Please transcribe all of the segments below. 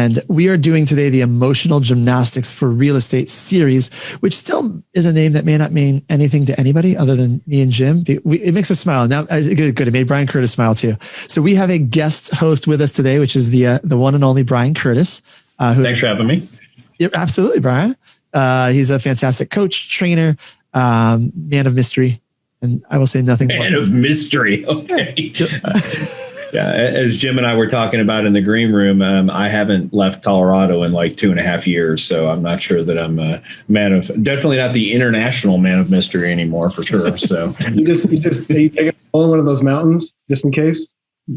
And we are doing today the Emotional Gymnastics for Real Estate series, which still is a name that may not mean anything to anybody other than me and Jim. It makes us smile. Now, good. It made Brian Curtis smile too. So we have a guest host with us today, which is the one and only Brian Curtis. Thanks for having me. Yeah, absolutely, Brian. He's a fantastic coach, trainer, man of mystery. And I will say nothing more. Man of mystery. Okay. Yeah, as Jim and I were talking about in the green room, I haven't left Colorado in like 2.5 years, so I'm not sure that I'm a man of, definitely not the international man of mystery anymore, for sure. So you take a hole in one of those mountains just in case.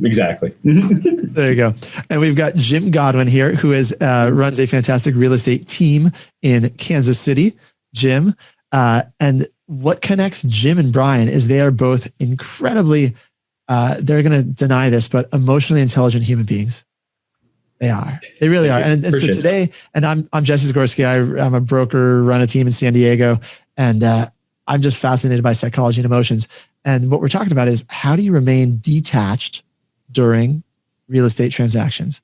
Exactly. There you go. And we've got Jim Godwin here, who runs a fantastic real estate team in Kansas City. Jim, and what connects Jim and Brian is they are both incredibly. They're going to deny this, but emotionally intelligent human beings. They are. They really are. And so today, and I'm Jesse Zagorski. I'm a broker, run a team in San Diego, and I'm just fascinated by psychology and emotions. And what we're talking about is how do you remain detached during real estate transactions?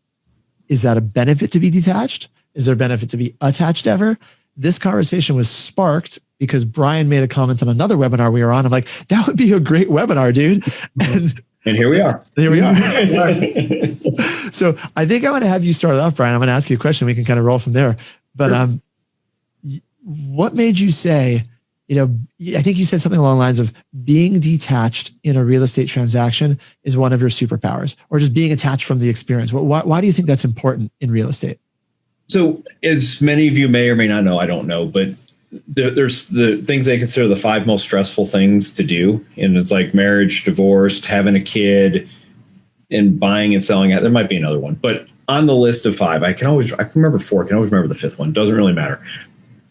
Is that a benefit to be detached? Is there a benefit to be attached ever? This conversation was sparked because Brian made a comment on another webinar we were on. I'm like, that would be a great webinar, dude. And here we are. Here we are. So I think I'm going to have you start off, Brian. I'm going to ask you a question. We can kind of roll from there. But what made you say, I think you said something along the lines of being detached in a real estate transaction is one of your superpowers, or just being attached from the experience. Why do you think that's important in real estate? So as many of you may or may not know, I don't know, but there's the things they consider the 5 most stressful things to do. And it's like marriage, divorce, having a kid, and buying and selling. There might be another one, but on the list of 5, I can remember 4. I can always remember the 5th one. Doesn't really matter.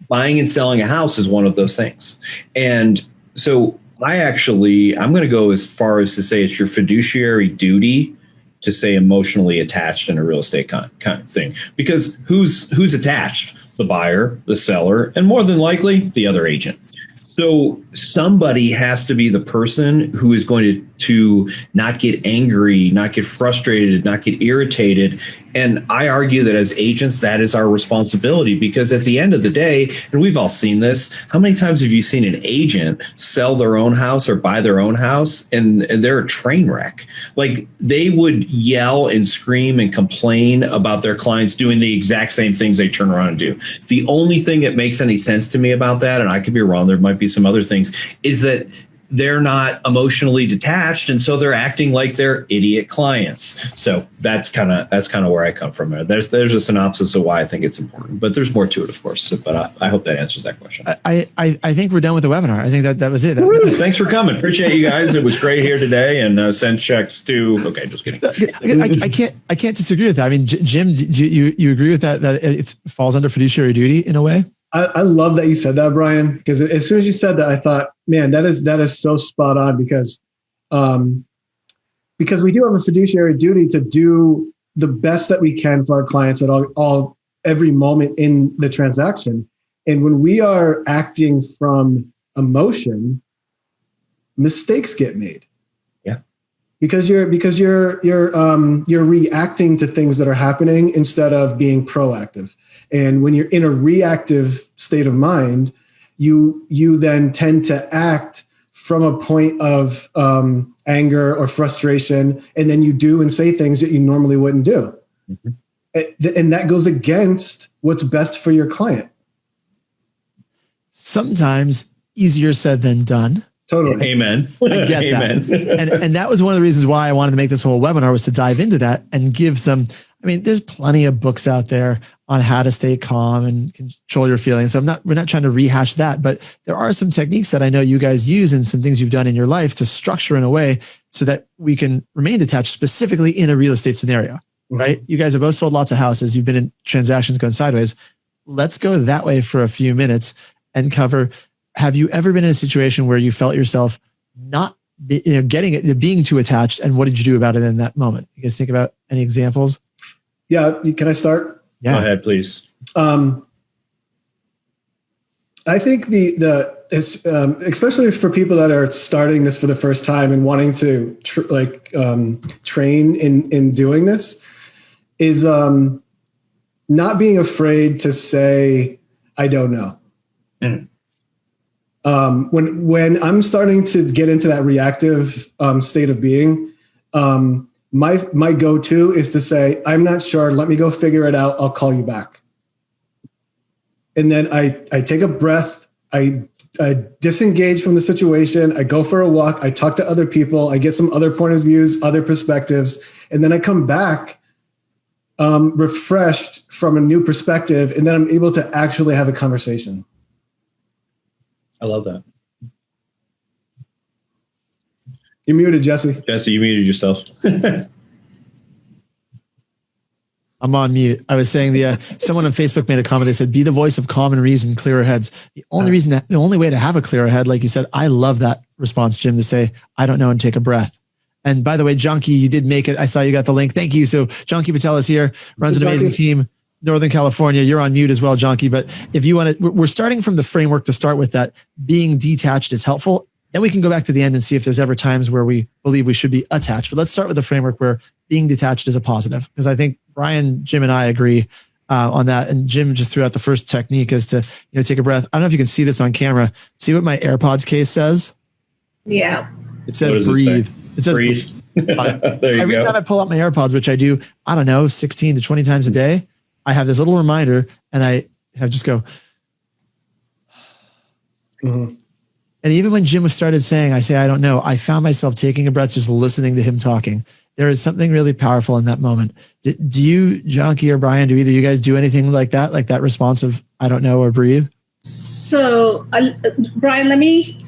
Buying and selling a house is one of those things. And so I'm going to go as far as to say it's your fiduciary duty to stay emotionally attached in a real estate kind of thing. Because who's attached? The buyer, the seller, and more than likely the other agent. So somebody has to be the person who is going to not get angry, not get frustrated, not get irritated. And I argue that as agents, that is our responsibility, because at the end of the day, and we've all seen this, how many times have you seen an agent sell their own house or buy their own house and they're a train wreck? Like, they would yell and scream and complain about their clients doing the exact same things they turn around and do. The only thing that makes any sense to me about that, and I could be wrong, there might be some other things, is that they're not emotionally detached, and so they're acting like they're idiot clients. So that's kind of where I come from. There's a synopsis of why I think it's important, but there's more to it, of course. So, but I hope that answers that question. I think we're done with the webinar. I think that was it. Thanks for coming. Appreciate you guys. It was great here today, and send checks to. Okay, just kidding. I can't disagree with that. I mean, Jim, do you agree with that? That it falls under fiduciary duty in a way. I love that you said that, Brian, because as soon as you said that, I thought, man, that is so spot on, because we do have a fiduciary duty to do the best that we can for our clients at every moment in the transaction. And when we are acting from emotion, mistakes get made. Yeah. Because you're reacting to things that are happening instead of being proactive. And when you're in a reactive state of mind, you then tend to act from a point of anger or frustration, and then you do and say things that you normally wouldn't do. Mm-hmm. And that goes against what's best for your client. Sometimes easier said than done. Totally. Amen. I get Amen. that. And that was one of the reasons why I wanted to make this whole webinar, was to dive into that and give some, I mean, there's plenty of books out there on how to stay calm and control your feelings. So we're not trying to rehash that, but there are some techniques that I know you guys use and some things you've done in your life to structure in a way so that we can remain detached, specifically in a real estate scenario, mm-hmm. right? You guys have both sold lots of houses. You've been in transactions going sideways. Let's go that way for a few minutes and cover, have you ever been in a situation where you felt yourself not getting it, being too attached, and what did you do about it in that moment? You guys think about any examples? Yeah. Can I start? Yeah. Go ahead, please. I think especially for people that are starting this for the first time and wanting to train in doing this, is not being afraid to say, I don't know. Mm. When I'm starting to get into that reactive state of being, my go-to is to say, I'm not sure. Let me go figure it out. I'll call you back. And then I take a breath. I disengage from the situation. I go for a walk. I talk to other people. I get some other point of views, other perspectives. And then I come back refreshed from a new perspective. And then I'm able to actually have a conversation. I love that. You're muted, Jesse. Jesse, you muted yourself. I'm on mute. I was saying someone on Facebook made a comment. They said, "Be the voice of common reason, clearer heads." The only way to have a clearer head, like you said, I love that response, Jim, to say, "I don't know," and take a breath. And by the way, Junkie, you did make it. I saw you got the link. Thank you. So Junkie Patel is here, runs an amazing team, Northern California. You're on mute as well, Junkie. But if you want to, we're starting from the framework to start with that being detached is helpful. Then we can go back to the end and see if there's ever times where we believe we should be attached. But let's start with the framework where being detached is a positive, because I think Brian, Jim, and I agree on that. And Jim just threw out the first technique is to take a breath. I don't know if you can see this on camera. See what my AirPods case says? Yeah. It says breathe. It says breathe. Every time I pull out my AirPods, which I do, I don't know, 16 to 20 times a day, I have this little reminder, and I have just go. Mm-hmm. And even when Jim started saying, I say, I don't know, I found myself taking a breath, just listening to him talking. There is something really powerful in that moment. Do you, Junkie or Brian, do either of you guys do anything like that response of, I don't know, or breathe? So, Brian, I'm going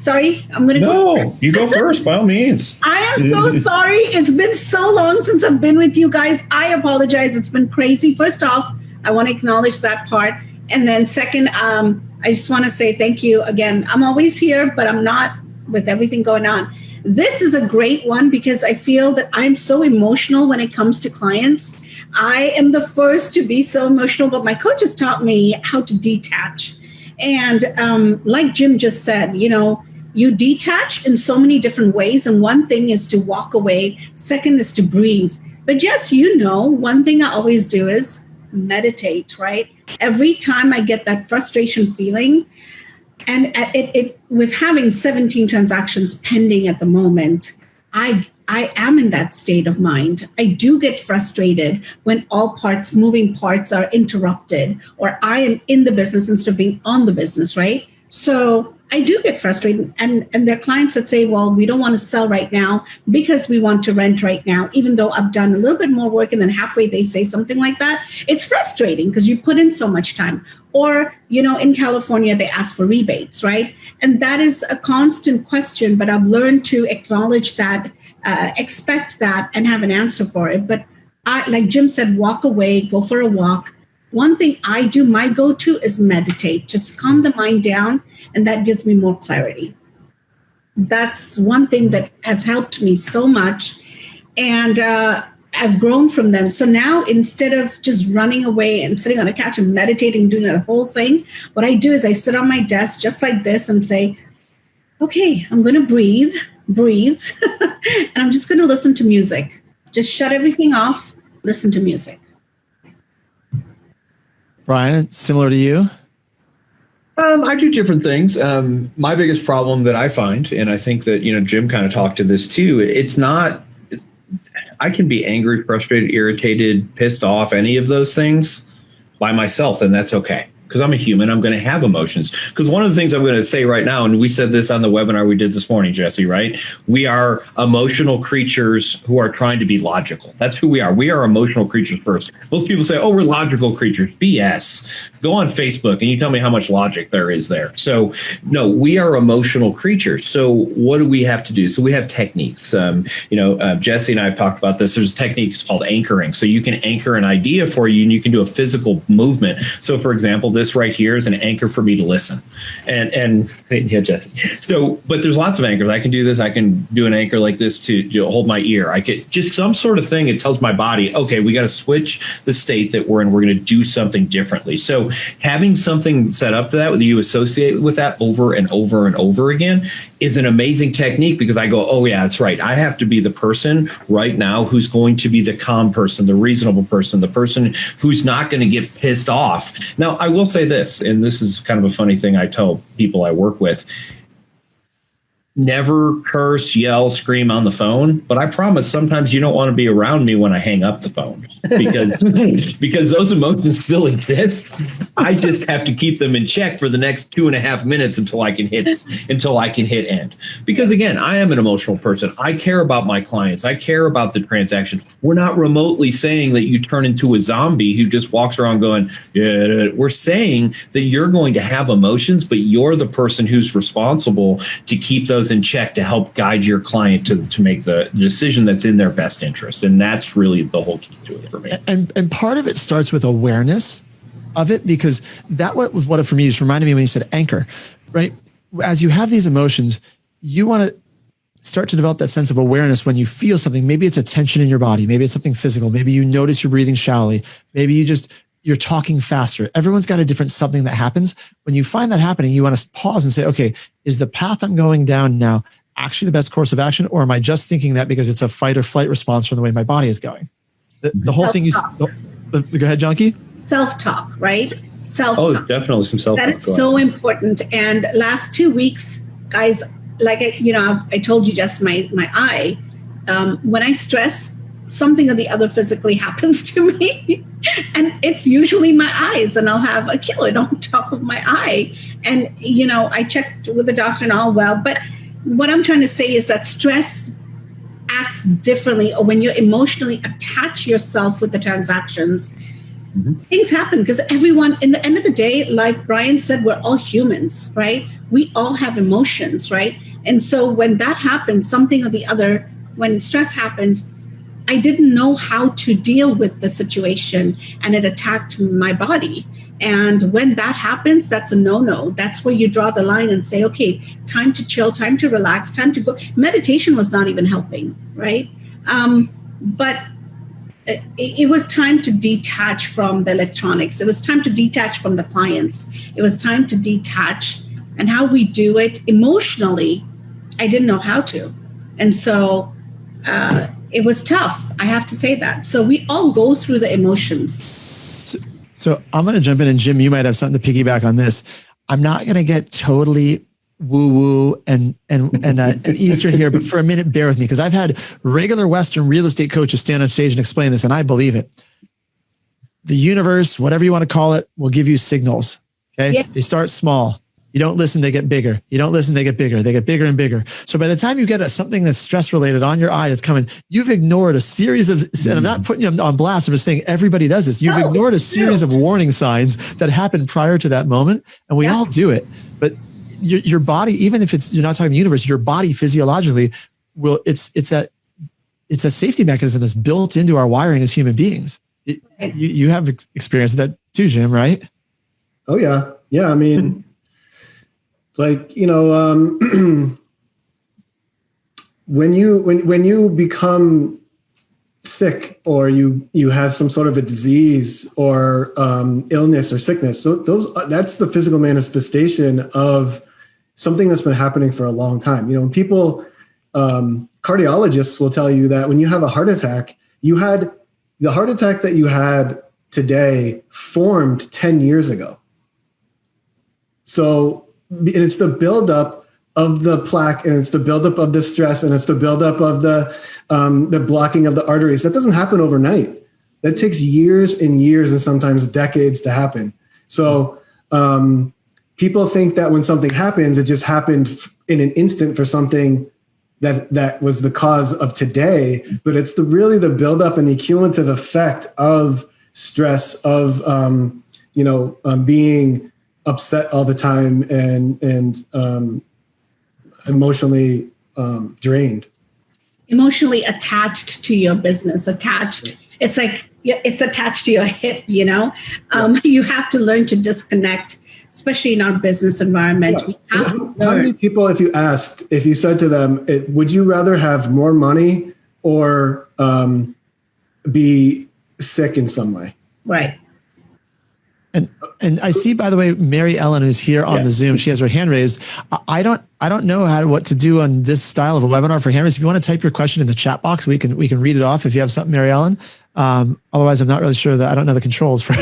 to go. No, you go first, by all means. I am so sorry. It's been so long since I've been with you guys. I apologize. It's been crazy. First off, I want to acknowledge that part. And then second, I just want to say thank you again. I'm always here, but I'm not with everything going on. This is a great one because I feel that I'm so emotional when it comes to clients. I am the first to be so emotional, but my coaches taught me how to detach. And like Jim just said, you detach in so many different ways. And one thing is to walk away. Second is to breathe. But yes, one thing I always do is meditate, right? Every time I get that frustration feeling, and it with having 17 transactions pending at the moment, I am in that state of mind. I do get frustrated when all moving parts are interrupted, or I am in the business instead of being on the business, right? So I do get frustrated. And there are clients that say, well, we don't want to sell right now because we want to rent right now, even though I've done a little bit more work, and then halfway they say something like that. It's frustrating because you put in so much time. Or, in California, they ask for rebates, right? And that is a constant question, but I've learned to acknowledge that, expect that, and have an answer for it. But like Jim said, walk away, go for a walk. One thing I do, my go-to is meditate, just calm the mind down, and that gives me more clarity. That's one thing that has helped me so much. And I've grown from them. So now instead of just running away and sitting on a couch and meditating, doing the whole thing, what I do is I sit on my desk just like this and say, okay, I'm going to breathe, and I'm just going to listen to music. Just shut everything off, listen to music. Brian, similar to you? I do different things. My biggest problem that I find, and I think that, Jim kind of talked to this too, I can be angry, frustrated, irritated, pissed off, any of those things by myself, and that's okay. Because I'm a human, I'm going to have emotions. Because one of the things I'm going to say right now, and we said this on the webinar we did this morning, Jesse, right? We are emotional creatures who are trying to be logical. That's who we are. We are emotional creatures first. Most people say, oh, we're logical creatures. BS. Go on Facebook and you tell me how much logic there is there. So no, we are emotional creatures. So what do we have to do? So we have techniques. Jesse and I have talked about this. There's techniques called anchoring. So you can anchor an idea for you and you can do a physical movement. So for example, this right here is an anchor for me to listen. And yeah, Jesse. So, but there's lots of anchors. I can do this. I can do an anchor like this to hold my ear. I could just some sort of thing. It tells my body, okay, we got to switch the state that we're in. We're going to do something differently. So having something set up to that, that you associate with that over and over and over again, is an amazing technique, because I go, oh yeah, that's right. I have to be the person right now who's going to be the calm person, the reasonable person, the person who's not going to get pissed off. Now, I will say this, and this is kind of a funny thing I tell people I work with. Never curse, yell, scream on the phone, but I promise sometimes you don't want to be around me when I hang up the phone, because those emotions still exist. I just have to keep them in check for the next 2.5 minutes until I can hit end. Because again, I am an emotional person. I care about my clients. I care about the transaction. We're not remotely saying that you turn into a zombie who just walks around going, yeah. We're saying that you're going to have emotions, but you're the person who's responsible to keep those in check, to help guide your client to make the decision that's in their best interest. And that's really the whole key to it for me. And part of it starts with awareness of it, because that was what for me just reminded me when you said anchor, right? As you have these emotions, you want to start to develop that sense of awareness when you feel something. Maybe it's a tension in your body. Maybe it's something physical. Maybe you notice you're breathing shallowly. Maybe you're talking faster. Everyone's got a different something that happens. When you find that happening, you want to pause and say, okay, is the path I'm going down now actually the best course of action? Or am I just thinking that because it's a fight or flight response from the way my body is going? The whole thing go ahead, Junkie. Self-talk, right? Self-talk. Oh, definitely some self-talk. That is so important. And last 2 weeks, guys, like, I told you just my eye, when I stress, something or the other physically happens to me. And it's usually my eyes, and I'll have a keloid on top of my eye. And, I checked with the doctor and all well. But what I'm trying to say is that stress acts differently, or when you emotionally attach yourself with the transactions, things happen, because everyone, in the end of the day, like Brian said, we're all humans, right? We all have emotions, right? And so when that happens, something or the other, when stress happens, I didn't know how to deal with the situation, and it attacked my body. And when that happens, that's a no-no. That's where you draw the line and say, okay, time to chill, time to relax, time to go. Meditation was not even helping, right? But it was time to detach from the electronics. It was time to detach from the clients. It was time to detach. And how we do it emotionally, I didn't know how to. And so it was tough. I have to say that. So we all go through the emotions. So I'm going to jump in, and Jim, you might have something to piggyback on this. I'm not going to get totally woo-woo and Eastern here, but for a minute, bear with me, because I've had regular Western real estate coaches stand on stage and explain this, and I believe it. The universe, whatever you want to call it, will give you signals. Okay, yeah. They start small. You don't listen, they get bigger. You don't listen, they get bigger. They get bigger and bigger. So by the time you get something that's stress related on your eye that's coming, you've ignored a series of, and I'm not putting you on blast, I'm just saying everybody does this. You've ignored a series of warning signs that happened prior to that moment. And we all do it. But your body, even if you're not talking the universe, your body physiologically will, it's a safety mechanism that's built into our wiring as human beings. You have experience with that too, Jim, right? Oh yeah. Yeah. I mean, like, when you become sick, or you have some sort of a disease or illness or sickness, that's the physical manifestation of something that's been happening for a long time. People, cardiologists will tell you that when you have a heart attack, the heart attack that you had today formed 10 years ago. So, and it's the buildup of the plaque, and it's the buildup of the stress, and it's the buildup of the blocking of the arteries. That doesn't happen overnight. That takes years and years, and sometimes decades to happen. So people think that when something happens, it just happened in an instant for something that was the cause of today. But it's really the buildup and the cumulative effect of stress, of being upset all the time, and emotionally drained. Emotionally attached to your business, attached It's like it's attached to your hip, you know. You have to learn to disconnect, especially in our business environment. We have to How many people, if you said to them, would you rather have more money or be sick in some way? Right. And I see, by the way, Mary Ellen, who's here on the Zoom, she has her hand raised. I don't know what to do on this style of a webinar for hand raised. If you want to type your question in the chat box, we can read it off if you have something, Mary Ellen. Otherwise, I'm not really sure that I don't know the controls for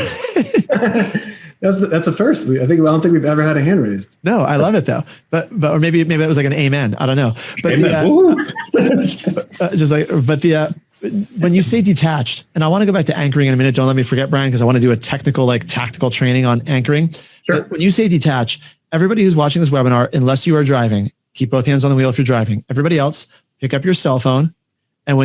That's a first. I don't think we've ever had a hand raised. No, I love it though. But or maybe it was like an amen. I don't know. But when you say detached, and I want to go back to anchoring in a minute. Don't let me forget, Brian, because I want to do a tactical training on anchoring. Sure. But when you say detach, everybody who's watching this webinar, unless you are driving, keep both hands on the wheel if you're driving. Everybody else, pick up your cell phone and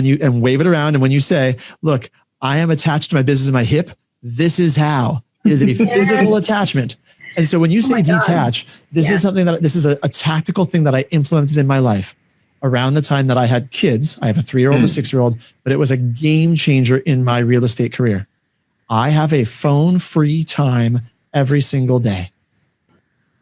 wave it around. And when you say, look, I am attached to my business in my hip, this is how. It is a physical attachment. And so when you say detach, this is something this is a tactical thing that I implemented in my life around the time that I had kids. I have a 3-year-old and a 6-year-old, but it was a game changer in my real estate career. I have a phone-free time every single day.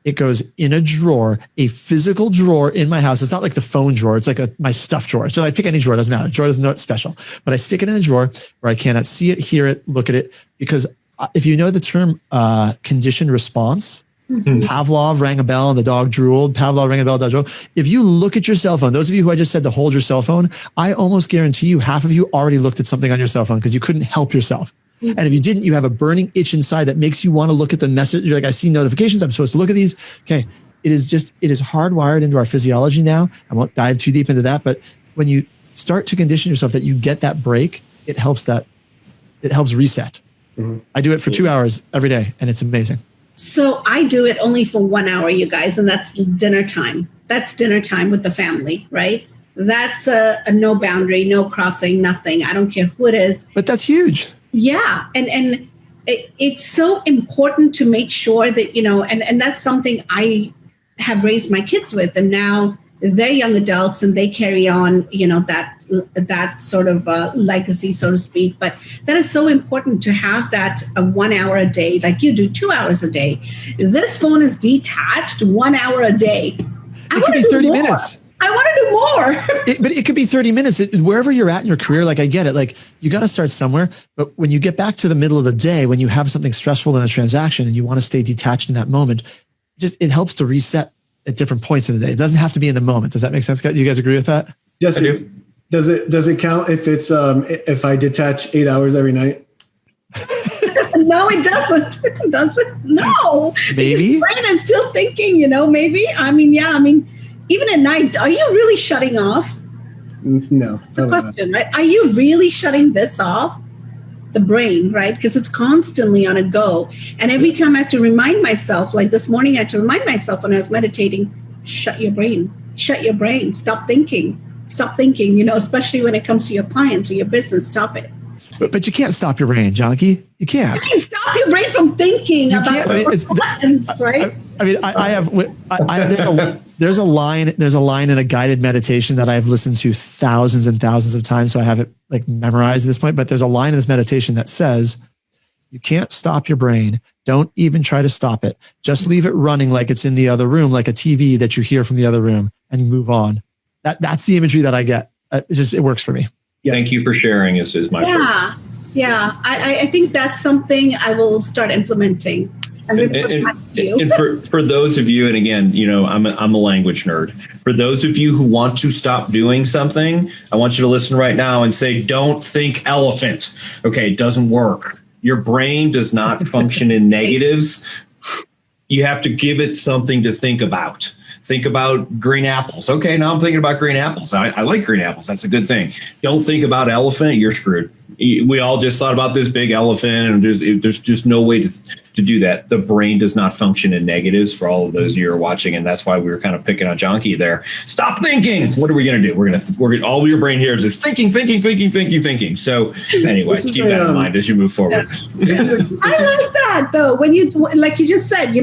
It goes in a drawer, a physical drawer in my house. It's not like the phone drawer. It's like my stuff drawer. So I pick any drawer, it doesn't matter. Drawer is not special, but I stick it in a drawer where I cannot see it, hear it, look at it, because if you know the term conditioned response, Pavlov rang a bell and the dog drooled. Pavlov rang a bell, the dog drooled. If you look at your cell phone, those of you who I just said to hold your cell phone, I almost guarantee you half of you already looked at something on your cell phone because you couldn't help yourself. And if you didn't, you have a burning itch inside that makes you want to look at the message. You're like, I see notifications. I'm supposed to look at these. Okay. It is hardwired into our physiology now. I won't dive too deep into that, but when you start to condition yourself that you get that break, it helps reset. I do it for 2 hours every day, and it's amazing. So I do it only for 1 hour, you guys, and that's dinner time. That's dinner time with the family, right? That's a no boundary, no crossing, nothing. I don't care who it is. But that's huge. Yeah. And it's so important to make sure that, and that's something I have raised my kids with. And now they're young adults and they carry on, that sort of legacy, so to speak. But that is so important to have that 1 hour a day, like you do 2 hours a day. This phone is detached 1 hour a day. It could be 30 minutes. I want to do more. But it could be 30 minutes. Wherever you're at in your career, like I get it. Like you got to start somewhere. But when you get back to the middle of the day, when you have something stressful in a transaction and you want to stay detached in that moment, it helps to reset at different points in the day. It doesn't have to be in the moment. Does that make sense? Do you guys agree with that? Yes, I do. Does it count if it's if I detach 8 hours every night? No, it doesn't. It doesn't. No. Maybe. Your brain is still thinking, maybe. Even at night, are you really shutting off? No. It's a question, right? Are you really shutting this off? The brain, right? Because it's constantly on a go. And every time I have to remind myself, like this morning, I had to remind myself when I was meditating, shut your brain, stop thinking, especially when it comes to your clients or your business, stop it. But you can't stop your brain, Janaki. You can't. You can't stop your brain from thinking about plans, right? There's a line in a guided meditation that I've listened to thousands and thousands of times. So I have it like memorized at this point, but there's a line in this meditation that says, you can't stop your brain. Don't even try to stop it. Just leave it running like it's in the other room, like a TV that you hear from the other room, and move on. That's the imagery that I get. It works for me. Yeah. Thank you for sharing is my choice. Yeah. I think that's something I will start implementing. And for those of you, and again, I'm a language nerd. For those of you who want to stop doing something, I want you to listen right now and say, don't think elephant. Okay, it doesn't work. Your brain does not function in negatives. You have to give it something to think about. Think about green apples. Okay, now I'm thinking about green apples. I like green apples. That's a good thing. Don't think about elephant. You're screwed. We all just thought about this big elephant, and there's just no way to do that. The brain does not function in negatives for all of those you are watching, and that's why we were kind of picking on Janki there. Stop thinking. What are we going to do? We're gonna all your brain hears is thinking. So anyway, keep that in mind as you move forward. I like that though. When you, like you just said,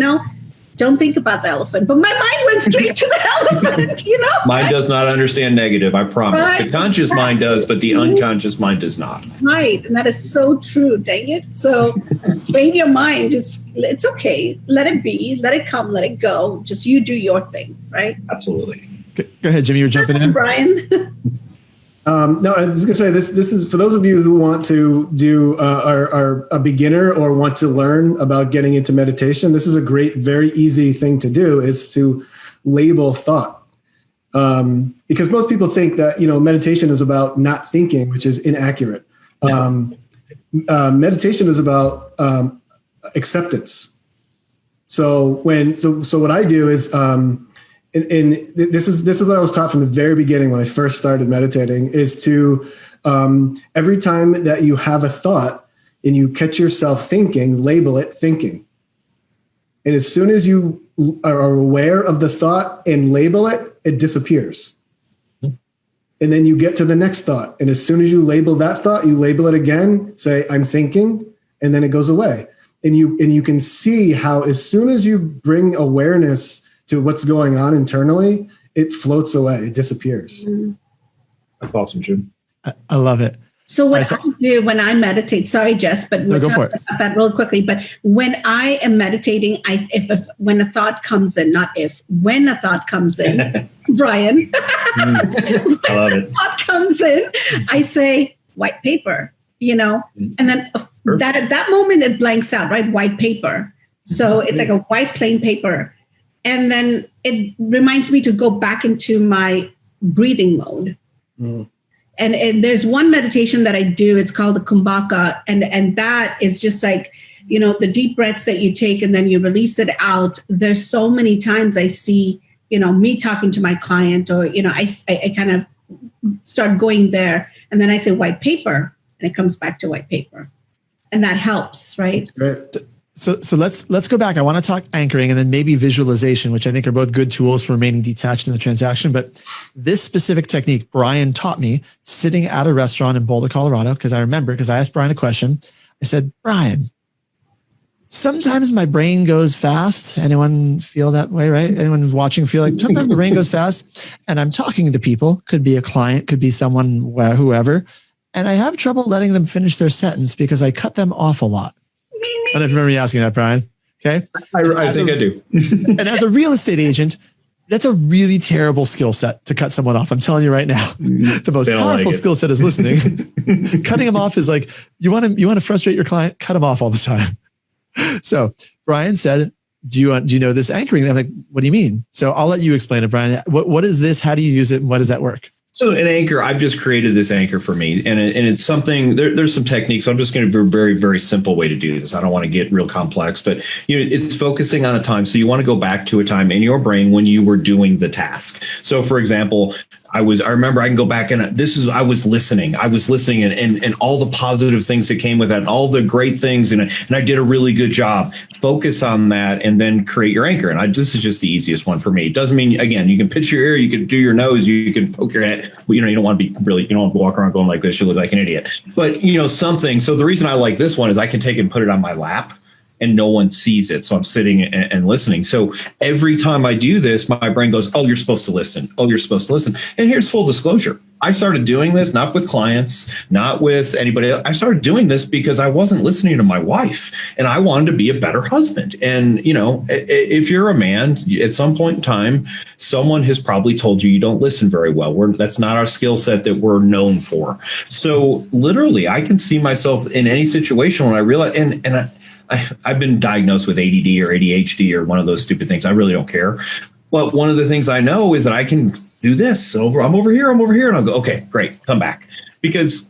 don't think about the elephant. But my mind went straight to the elephant, Mine does not understand negative, I promise. Right. The conscious mind does, but the unconscious mind does not. Right. And that is so true. Dang it. So train your mind. It's okay. Let it be. Let it come. Let it go. Just you do your thing. Right. Absolutely. Go ahead, Jimmy. You're jumping in. Brian. No, I was going to say this is for those of you who want to do are a beginner or want to learn about getting into meditation. This is a great, very easy thing to do, is to label thought. Because most people think that, meditation is about not thinking, which is inaccurate. Meditation is about acceptance. So what I do is, and this is what I was taught from the very beginning when I first started meditating, is to every time that you have a thought and you catch yourself thinking, label it thinking. And as soon as you are aware of the thought and label it, it disappears. And then you get to the next thought. And as soon as you label that thought, you label it again, say, I'm thinking, and then it goes away. And you can see how as soon as you bring awareness to what's going on internally, it floats away, it disappears. That's awesome, Jim. I love it. So what I do when I meditate, sorry, Jess, but no, go for it. That real quickly. But when I am meditating, when a thought comes in, when a thought comes in, Brian, I love it. Thought comes in, I say white paper, and then that at that moment it blanks out, right? White paper. So it's like a white plain paper. And then it reminds me to go back into my breathing mode. And there's one meditation that I do. It's called the Kumbhaka. And that is just like, the deep breaths that you take and then you release it out. There's so many times I see, me talking to my client, or, I kind of start going there. And then I say white paper, and it comes back to white paper. And that helps, right? Right. So let's go back. I want to talk anchoring and then maybe visualization, which I think are both good tools for remaining detached in the transaction. But this specific technique, Brian taught me sitting at a restaurant in Boulder, Colorado, because I asked Brian a question. I said, Brian, sometimes my brain goes fast. Anyone feel that way, right? Anyone who's watching feel like sometimes my brain goes fast, and I'm talking to people, could be a client, could be someone, whoever, and I have trouble letting them finish their sentence because I cut them off a lot. I don't know if you remember me asking that, Brian. Okay. I think I do. And as a real estate agent, that's a really terrible skill set to cut someone off. I'm telling you right now, the most powerful skill set is listening. Cutting them off is like, you want to frustrate your client, cut them off all the time. So Brian said, do you know this anchoring? I'm like, what do you mean? So I'll let you explain it, Brian. What is this? How do you use it? And what does that work? So an anchor, I've just created this anchor for me, and it's something. There's some techniques. So I'm just going to do a very, very simple way to do this. I don't want to get real complex, but it's focusing on a time. So you want to go back to a time in your brain when you were doing the task. So for example, I remember I can go back and I was listening and all the positive things that came with that, and all the great things, and I did a really good job. Focus on that and then create your anchor. And this is just the easiest one for me. It doesn't mean, again, you can pitch your ear, you can do your nose, you can poke your head. You don't want to you don't want to walk around going like this. You look like an idiot. But something. So the reason I like this one is I can take it and put it on my lap, and no one sees it. So I'm sitting and listening. So every time I do this, my brain goes, oh, you're supposed to listen. Oh, you're supposed to listen. And here's full disclosure. I started doing this, not with clients, not with anybody else. I started doing this because I wasn't listening to my wife, and I wanted to be a better husband. And, if you're a man, at some point in time, someone has probably told you don't listen very well. That's not our skill set that we're known for. So literally, I can see myself in any situation when I realize, and I've been diagnosed with ADD or ADHD or one of those stupid things. I really don't care. But one of the things I know is that I can do this. I'm over here. And I'll go, okay, great, come back. Because,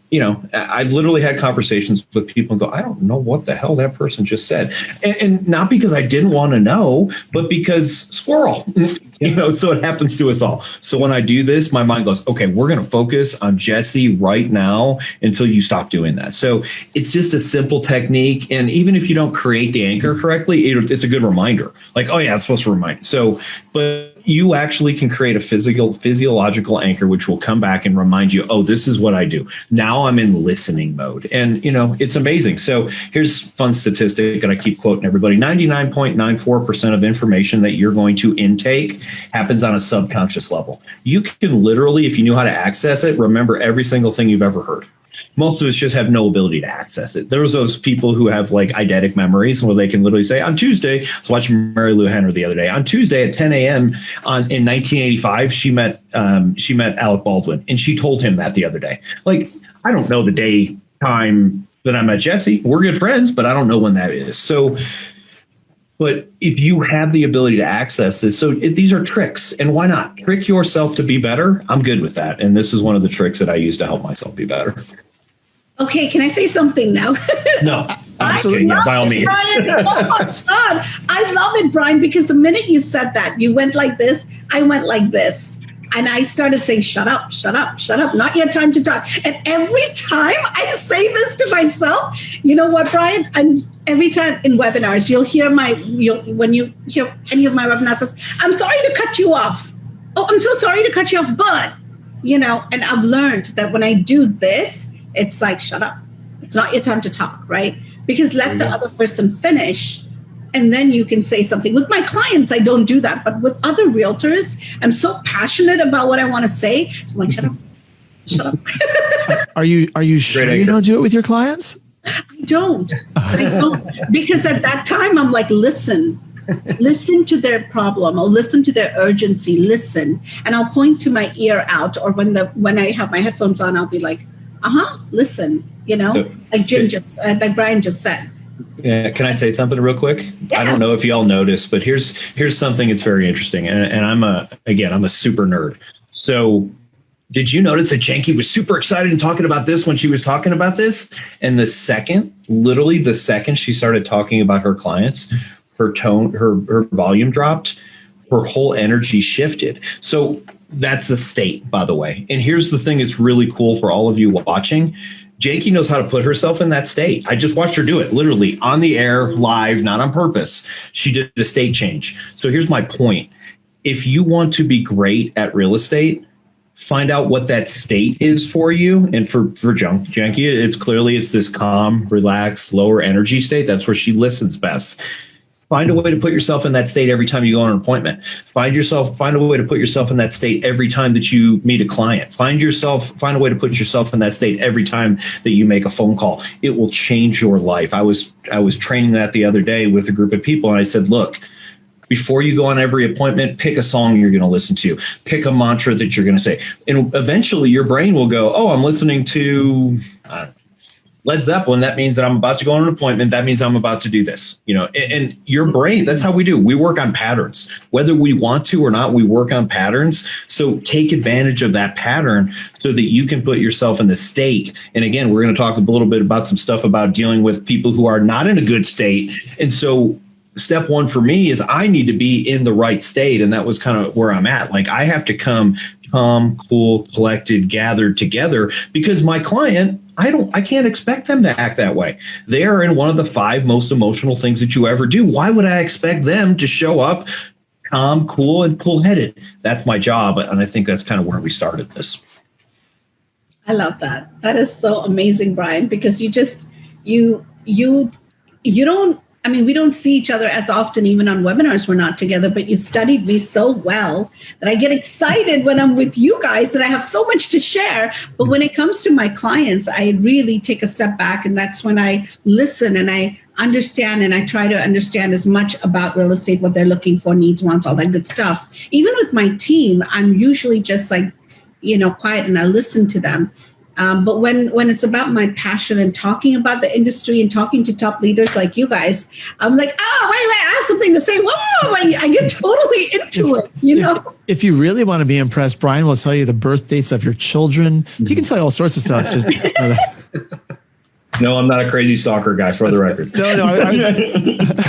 I've literally had conversations with people and go, I don't know what the hell that person just said. And not because I didn't want to know, but because squirrel, so it happens to us all. So when I do this, my mind goes, okay, we're going to focus on Jesse right now until you stop doing that. So it's just a simple technique. And even if you don't create the anchor correctly, it's a good reminder. Like, oh yeah, it's supposed to remind. So, but you actually can create a physiological anchor, which will come back and remind you, oh, this is what I do. Now I'm in listening mode. And, it's amazing. So here's a fun statistic that I keep quoting everybody. 99.94% of information that you're going to intake happens on a subconscious level. You can literally, if you knew how to access it, remember every single thing you've ever heard. Most of us just have no ability to access it. There's those people who have like eidetic memories where they can literally say, on Tuesday, I was watching Mary Lou Henner the other day. On Tuesday at 10 a.m. in 1985, she met Alec Baldwin, and she told him that the other day. Like, I don't know the day, time that I met Jesse. We're good friends, but I don't know when that is. So, but if you have the ability to access this, these are tricks, and why not? Trick yourself to be better. I'm good with that. And this is one of the tricks that I use to help myself be better. Okay, can I say something now? No, absolutely. Yeah, by all means. Brian, oh my God. I love it, Brian, because the minute you said that, you went like this, I went like this. And I started saying, shut up, shut up, shut up. Not yet time to talk. And every time I say this to myself, you know what, Brian? And every time in webinars, when you hear any of my webinars, I'm sorry to cut you off. Oh, I'm so sorry to cut you off. But, and I've learned that when I do this, it's like, shut up. It's not your time to talk, right? Because let the other person finish, and then you can say something. With my clients, I don't do that. But with other realtors, I'm so passionate about what I want to say. So I'm like, shut up. Shut up. Are you sure you don't do it with your clients? I don't. Because at that time, I'm like, listen to their problem, or listen to their urgency, listen. And I'll point to my ear out, or when I have my headphones on, I'll be like, listen, like Brian just said. Yeah, can I say something real quick? Yeah. I don't know if y'all noticed, but here's something that's very interesting. And I'm a super nerd. So did you notice that Janky was super excited and talking about this when she was talking about this? And literally the second she started talking about her clients, her tone, her volume dropped, her whole energy shifted. So that's the state, by the way. And here's the thing that's really cool for all of you watching. Janky knows how to put herself in that state. I just watched her do it literally on the air, live, not on purpose. She did a state change. So here's my point. If you want to be great at real estate, find out what that state is for you. And for Janky, it's this calm, relaxed, lower energy state. That's where she listens best. Find a way to put yourself in that state every time you go on an appointment. Find a way to put yourself in that state every time that you meet a client. Find a way to put yourself in that state every time that you make a phone call. It will change your life. I was training that the other day with a group of people, and I said, look, before you go on every appointment, pick a song you're going to listen to. Pick a mantra that you're going to say. And eventually your brain will go, oh, I'm listening to Led Zeppelin. That means that I'm about to go on an appointment. That means I'm about to do this. And your brain, that's how we do. We work on patterns. Whether we want to or not, we work on patterns. So take advantage of that pattern so that you can put yourself in the state. And again, we're going to talk a little bit about some stuff about dealing with people who are not in a good state. And so step one for me is I need to be in the right state. And that was kind of where I'm at. Like I have to come calm, cool, collected, gathered together, because my client, I can't expect them to act that way. They are in one of the 5 most emotional things that you ever do. Why would I expect them to show up calm, cool, and cool-headed? That's my job. And I think that's kind of where we started this. I love that. That is so amazing, Brian, because you don't, we don't see each other as often, even on webinars, we're not together, but you studied me so well that I get excited when I'm with you guys and I have so much to share. But when it comes to my clients, I really take a step back, and that's when I listen and I understand, and I try to understand as much about real estate, what they're looking for, needs, wants, all that good stuff. Even with my team, I'm usually just like, quiet, and I listen to them. But when it's about my passion and talking about the industry and talking to top leaders like you guys, I'm like, oh, wait, I have something to say. Whoa, I get totally into it, If you really want to be impressed, Brian will tell you the birth dates of your children. He can tell you all sorts of stuff. Just No, I'm not a crazy stalker guy, for the record. No,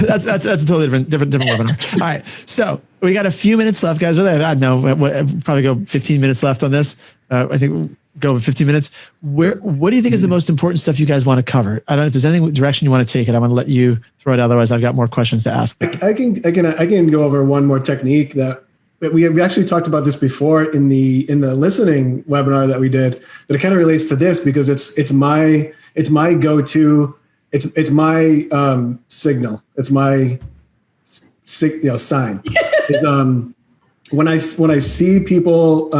that's a totally different webinar. All right, so we got a few minutes left, guys. I know probably go 15 minutes left on this. I think go with 15 minutes. What do you think is the most important stuff you guys want to cover? I don't know if there's any direction you want to take it. I want to let you throw it. Otherwise, I've got more questions to ask. I can go over one more technique that we actually talked about this before in the listening webinar that we did, but it kind of relates to this because it's my go-to, it's my signal, it's my sign. Is when I see people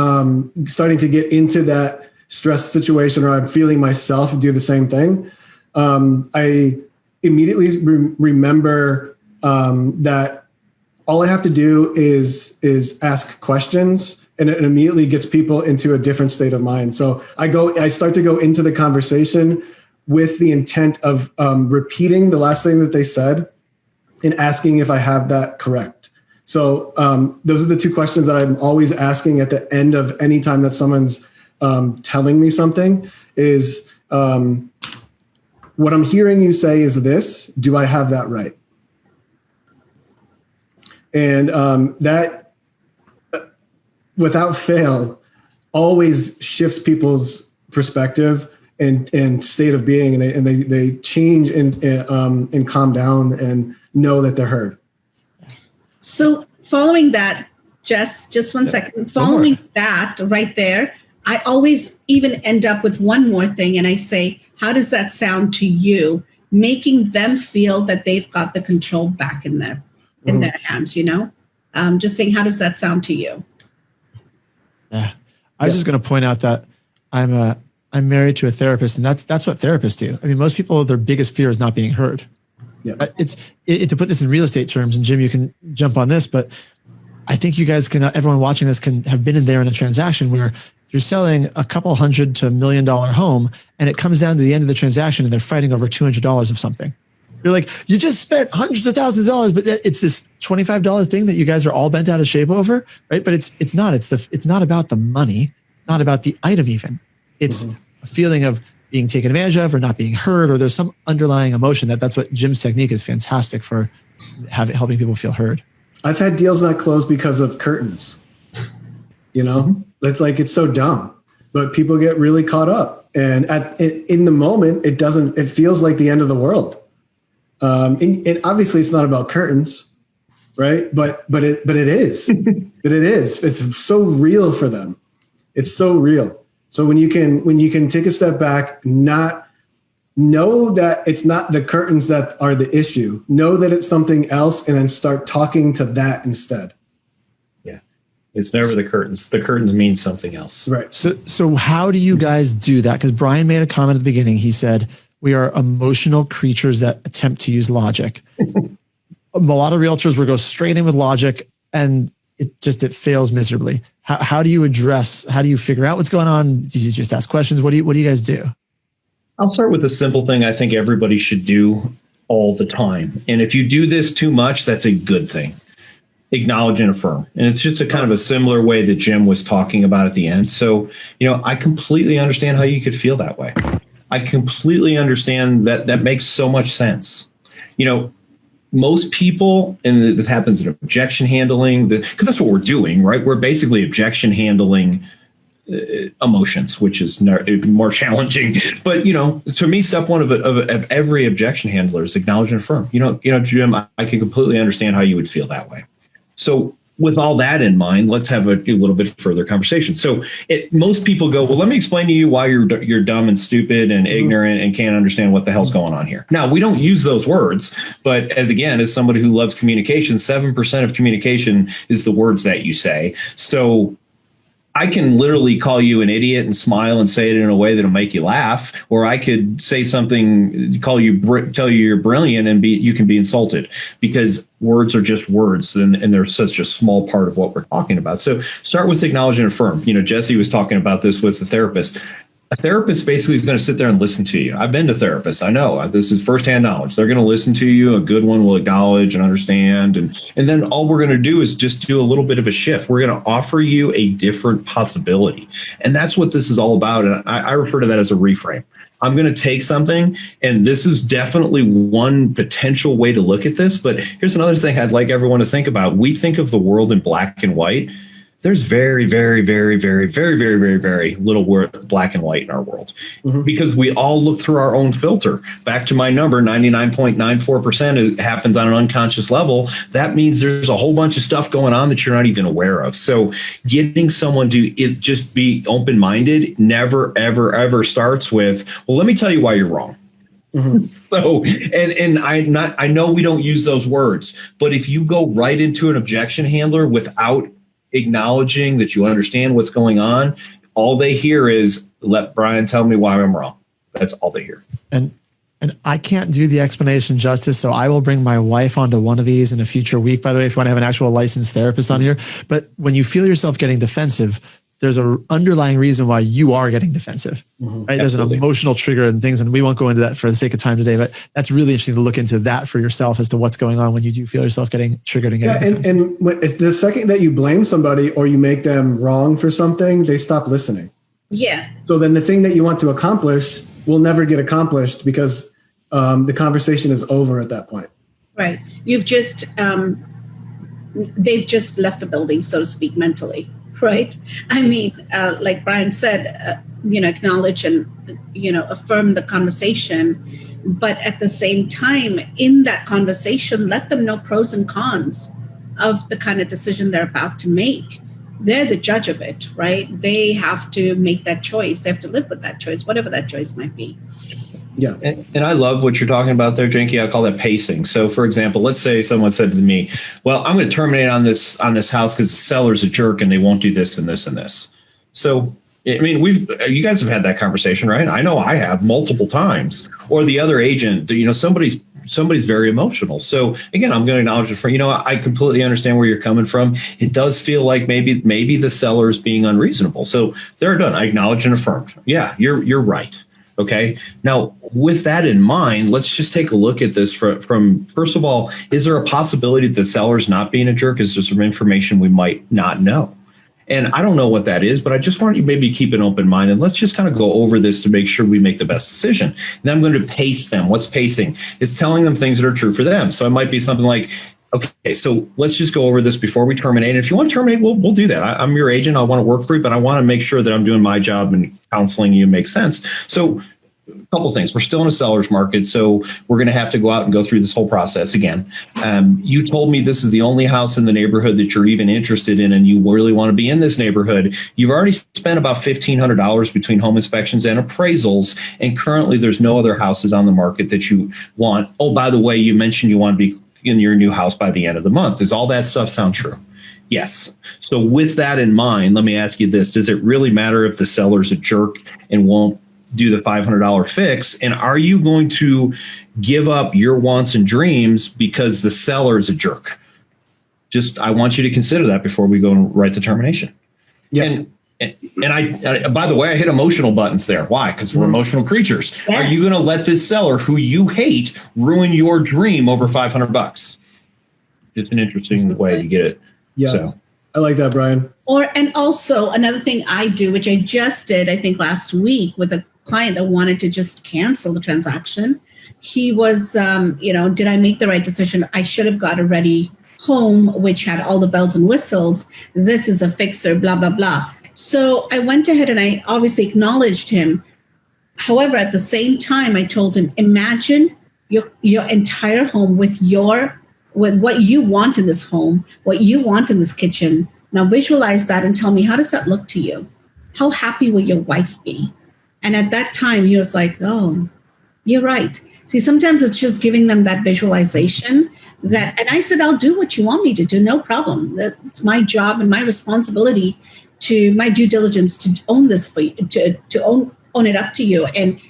starting to get into that stress situation, or I'm feeling myself do the same thing, I immediately remember that all I have to do is ask questions, and it immediately gets people into a different state of mind. So I start to go into the conversation with the intent of repeating the last thing that they said and asking if I have that correct. So those are the two questions that I'm always asking at the end of any time that someone's telling me something is, what I'm hearing you say is this, do I have that right? And that, without fail, always shifts people's perspective and state of being, and they change and calm down and know that they're heard. So following that, Jess, just one second. Following that right there, I always even end up with one more thing, and I say, how does that sound to you? Making them feel that they've got the control back in their hands, just saying, how does that sound to you? Yeah. I was just going to point out that I'm married to a therapist, and that's what therapists do. I mean, most people, their biggest fear is not being heard. Yeah. To put this in real estate terms, and Jim, you can jump on this, but I think you guys everyone watching this can have been in there in a transaction where you're selling a couple $100,000 to $1 million home, and it comes down to the end of the transaction and they're fighting over $200 of something. You're like, you just spent hundreds of thousands of dollars, but it's this $25 thing that you guys are all bent out of shape over, right? But it's not about the money, it's not about the item even. It's a feeling of being taken advantage of or not being heard, or there's some underlying emotion. That's what Jim's technique is fantastic for helping people feel heard. I've had deals not close because of curtains. It's like, it's so dumb, but people get really caught up, and in the moment, it feels like the end of the world. And obviously it's not about curtains, right? But it is, but it is, it's so real for them. It's so real. So when you can take a step back, not know that it's not the curtains that are the issue, know that it's something else, and then start talking to that instead. Yeah. It's never the curtains. The curtains mean something else. Right. So how do you guys do that? Because Brian made a comment at the beginning. He said, we are emotional creatures that attempt to use logic. A lot of realtors will go straight in with logic, and it fails miserably. How do you figure out what's going on? Do you just ask questions? What do you guys do? I'll start with a simple thing I think everybody should do all the time. And if you do this too much, that's a good thing. Acknowledge and affirm. And it's just a kind of a similar way that Jim was talking about at the end. So, I completely understand how you could feel that way. I completely understand that makes so much sense. Most people, and this happens in objection handling, because that's what we're doing, right? We're basically objection handling emotions, which is more challenging. But, to me, step one of every objection handler is acknowledge and affirm. Jim, I can completely understand how you would feel that way. So with all that in mind, let's have a little bit further conversation. So most people go, well, let me explain to you why you're dumb and stupid and ignorant and can't understand what the hell's going on here. Now, we don't use those words, but as somebody who loves communication, 7% of communication is the words that you say. So I can literally call you an idiot and smile and say it in a way that'll make you laugh, or I could say something, tell you you're brilliant, and you can be insulted, because words are just words, and they're such a small part of what we're talking about. So start with acknowledge and affirm. Jesse was talking about this with the therapist. A therapist basically is going to sit there and listen to you. I've been to therapists. I know this is firsthand knowledge. They're going to listen to you. A good one will acknowledge and understand. And then all we're going to do is just do a little bit of a shift. We're going to offer you a different possibility. And that's what this is all about. And I refer to that as a reframe. I'm going to take something, and this is definitely one potential way to look at this. But here's another thing I'd like everyone to think about. We think of the world in black and white. there's very, very, very, very, very, very, very, very little word black and white in our world because we all look through our own filter. Back to my number, 99.94% happens on an unconscious level. That means there's a whole bunch of stuff going on that you're not even aware of. So getting someone to just be open-minded never, ever, ever starts with, well, let me tell you why you're wrong. So, and I know we don't use those words, but if you go right into an objection handler without acknowledging that you understand what's going on, all they hear is, let Brian tell me why I'm wrong. That's all they hear. And I can't do the explanation justice, so I will bring my wife onto one of these in a future week, by the way, if you want to have an actual licensed therapist on here. But when you feel yourself getting defensive, there's an underlying reason why you are getting defensive, right? There's an emotional trigger and things, and we won't go into that for the sake of time today, but that's really interesting to look into that for yourself as to what's going on when you do feel yourself getting triggered and getting defensive. And the second that you blame somebody or you make them wrong for something, they stop listening. Yeah. So then the thing that you want to accomplish will never get accomplished because the conversation is over at that point. Right. You've just, they've just left the building, so to speak, mentally. Right. I mean, like Brian said, acknowledge and, affirm the conversation. But at the same time, in that conversation, let them know pros and cons of the kind of decision they're about to make. They're the judge of it, right? They have to make that choice. They have to live with that choice, whatever that choice might be. Yeah. And I love what you're talking about there, Janky. I call that pacing. So for example, let's say someone said to me, well, I'm going to terminate on this house because the seller's a jerk and they won't do this and this and this. So, I mean, you guys have had that conversation, right? I know I have multiple times. Or the other agent, somebody's very emotional. So again, I'm going to acknowledge it for, I completely understand where you're coming from. It does feel like maybe the seller is being unreasonable. So they're done. I acknowledge and affirmed. Yeah, you're right. Okay. Now, with that in mind, let's just take a look at this from first of all, is there a possibility that the seller's not being a jerk? Is there some information we might not know? And I don't know what that is, but I just want you maybe keep an open mind and let's just kind of go over this to make sure we make the best decision. Then I'm going to pace them. What's pacing? It's telling them things that are true for them. So it might be something like, okay, so let's just go over this before we terminate. And if you want to terminate, we'll do that. I'm your agent. I want to work for you, but I want to make sure that I'm doing my job and counseling you makes sense. So a couple things. We're still in a seller's market, so we're going to have to go out and go through this whole process again. You told me this is the only house in the neighborhood that you're even interested in, and you really want to be in this neighborhood. You've already spent about $1,500 between home inspections and appraisals, and currently there's no other houses on the market that you want. Oh, by the way, you mentioned you want to be in your new house by the end of the month. Does all that stuff sound true? Yes. So with that in mind, let me ask you this. Does it really matter if the seller's a jerk and won't do the $500 fix? And are you going to give up your wants and dreams because the seller is a jerk? I want you to consider that before we go and write the termination. Yeah. And I by the way, I hit emotional buttons there. Why? Because we're emotional creatures. Yeah. Are you going to let this seller who you hate ruin your dream over $500? It's an interesting way to get it. Yeah. So. I like that, Brian. And also another thing I do, which I just did, I think last week with a client that wanted to just cancel the transaction. He was, did I make the right decision? I should have got a ready home, which had all the bells and whistles. This is a fixer, blah, blah, blah. So I went ahead and I obviously acknowledged him. However, at the same time, I told him, imagine your entire home with what you want in this home, what you want in this kitchen. Now visualize that and tell me, how does that look to you? How happy will your wife be? And at that time, he was like, oh, you're right. See, sometimes it's just giving them that visualization and I said, I'll do what you want me to do. No problem. It's my job and my responsibility my due diligence to own this for you, to own it up to you. And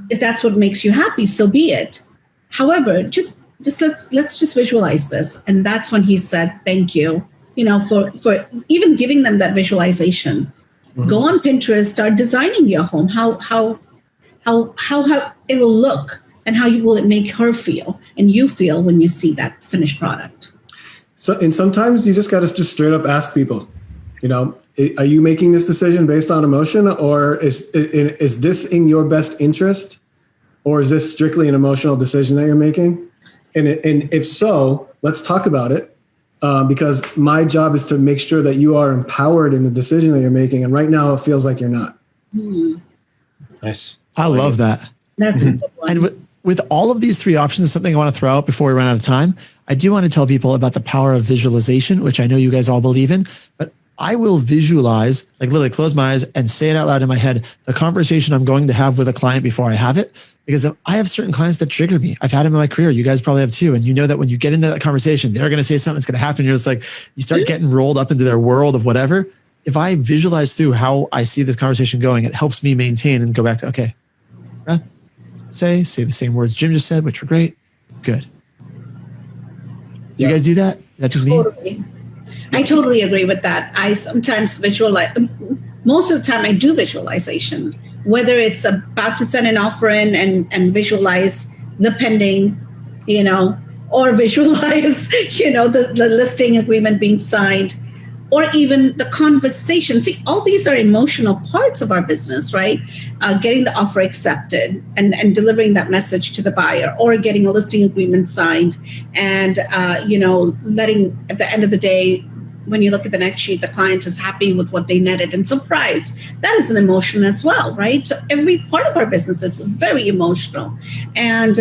if that's what makes you happy, so be it. However, just let's just visualize this. And that's when he said, thank you, for even giving them that visualization. Mm-hmm. Go on Pinterest, start designing your home, how it will look and how will it make her feel and you feel when you see that finished product. So, and sometimes you just got to just straight up ask people, are you making this decision based on emotion, or is this in your best interest, or is this strictly an emotional decision that you're making? And if so, let's talk about it. because my job is to make sure that you are empowered in the decision that you're making. And right now it feels like you're not. Nice. I love that. That's a good one. And with all of these three options, something I want to throw out before we run out of time, I do want to tell people about the power of visualization, which I know you guys all believe in, but I will visualize, like literally close my eyes and say it out loud in my head, the conversation I'm going to have with a client before I have it. Because I have certain clients that trigger me. I've had them in my career. You guys probably have too. And you know that when you get into that conversation, they're going to say something that's going to happen. You're just like, you start getting rolled up into their world of whatever. If I visualize through how I see this conversation going, it helps me maintain and go back to, okay, breath, say the same words Jim just said, which were great. Good. Do you guys do that? Is that just me? I totally agree with that. I sometimes visualize, most of the time I do visualization, whether it's about to send an offer in and visualize the pending, or visualize, the listing agreement being signed, or even the conversation. See, all these are emotional parts of our business, right? Getting the offer accepted and delivering that message to the buyer, or getting a listing agreement signed, and letting, at the end of the day, when you look at the net sheet, the client is happy with what they netted and surprised. That is an emotion as well, right? So every part of our business is very emotional. And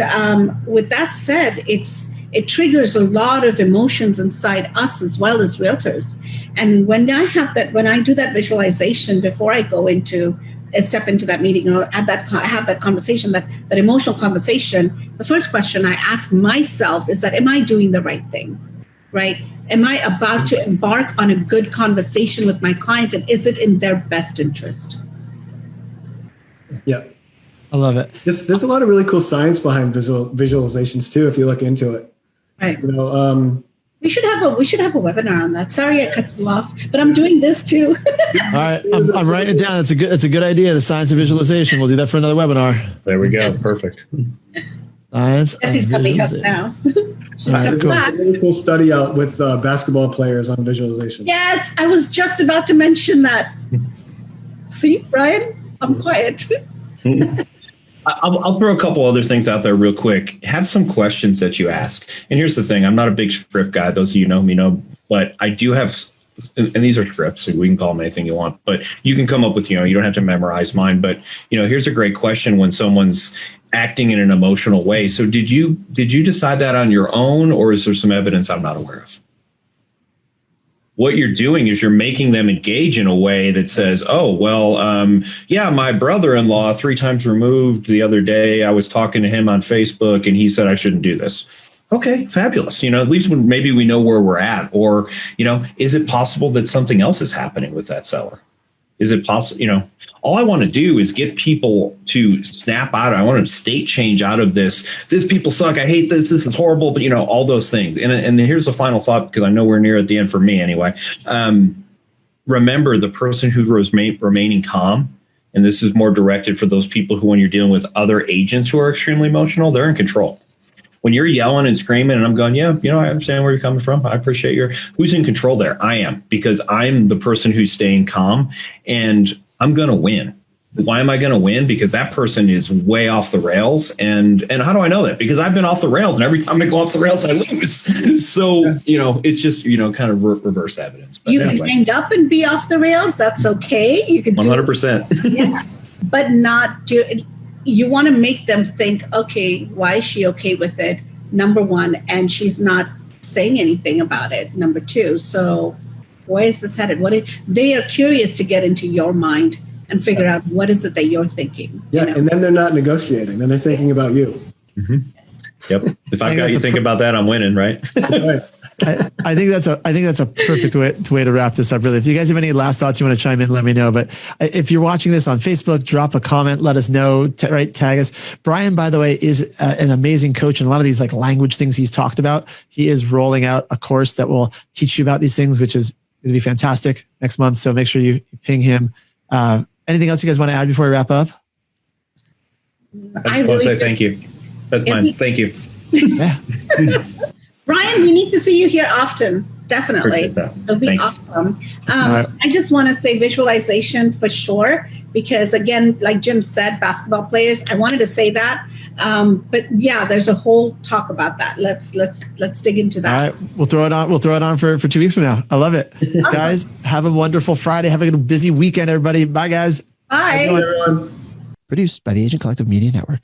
with that said, it triggers a lot of emotions inside us as well as realtors. And when I do that visualization before I go into step into that meeting or have that conversation, that emotional conversation, the first question I ask myself is that, am I doing the right thing, right? Am I about to embark on a good conversation with my client, and is it in their best interest? Yeah. I love it. There's a lot of really cool science behind visualizations too, if you look into it. Right. We should have a webinar on that. Sorry, I cut you off, but I'm doing this too. All right, I'm writing it down. It's a good idea. The science of visualization. We'll do that for another webinar. There we go. Perfect. Science. She's coming up now. She's coming back. A really cool study out with basketball players on visualization. Yes, I was just about to mention that. See, Brian, I'm quiet. I'll throw a couple other things out there real quick. Have some questions that you ask. And here's the thing. I'm not a big script guy. Those of you know me know. But I do have, and these are scripts. So we can call them anything you want. But you can come up with, you don't have to memorize mine. But, here's a great question when someone's acting in an emotional way. So did you decide that on your own, or is there some evidence I'm not aware of? What you're doing is you're making them engage in a way that says, oh, well, my brother-in-law 3 times removed the other day, I was talking to him on Facebook and he said I shouldn't do this. Okay, fabulous. At least maybe we know where we're at. Or, is it possible that something else is happening with that seller? Is it possible, all I want to do is get people to snap out. I want to state change out of this. This people suck. I hate this. This is horrible. But, all those things. And here's the final thought, because I know we're near at the end for me anyway. Remember, the person who was remaining calm, and this is more directed for those people who, when you're dealing with other agents who are extremely emotional, they're in control. When you're yelling and screaming and I'm going, I understand where you're coming from. I appreciate who's in control there? I am, because I'm the person who's staying calm and I'm going to win. Why am I going to win? Because that person is way off the rails. And how do I know that? Because I've been off the rails, and every time I go off the rails, I lose. So, it's just, kind of reverse evidence. But you can hang up and be off the rails. That's okay. You can 100%. Yeah, but not do it. You want to make them think, okay, why is she okay with it? Number one, and she's not saying anything about it. Number two, so where is this headed? They are curious to get into your mind and figure out what is it that you're thinking. Yeah, and then they're not negotiating. Then they're thinking about you. Mm-hmm. Yep. If I've got you think about that, I'm winning, right? Right. I think that's a perfect way to wrap this up. Really, if you guys have any last thoughts you want to chime in, let me know. But if you're watching this on Facebook, drop a comment, let us know. Tag us. Brian, by the way, is an amazing coach, and a lot of these language things he's talked about. He is rolling out a course that will teach you about these things, which is going to be fantastic next month. So make sure you ping him. Anything else you guys want to add before we wrap up? I just want to say thank you. That's mine. Thank you. Yeah. Brian, we need to see you here often. Definitely. Appreciate that. It'll be Thanks. awesome. right. I just want to say visualization for sure, because again, like Jim said, basketball players, I wanted to say that. But yeah, there's a whole talk about that. Let's dig into that. All right. We'll throw it on for 2 weeks from now. I love it. Guys, have a wonderful Friday. Have a busy weekend, everybody. Bye, guys. Bye. Everyone. Produced by the Agent Collective Media Network.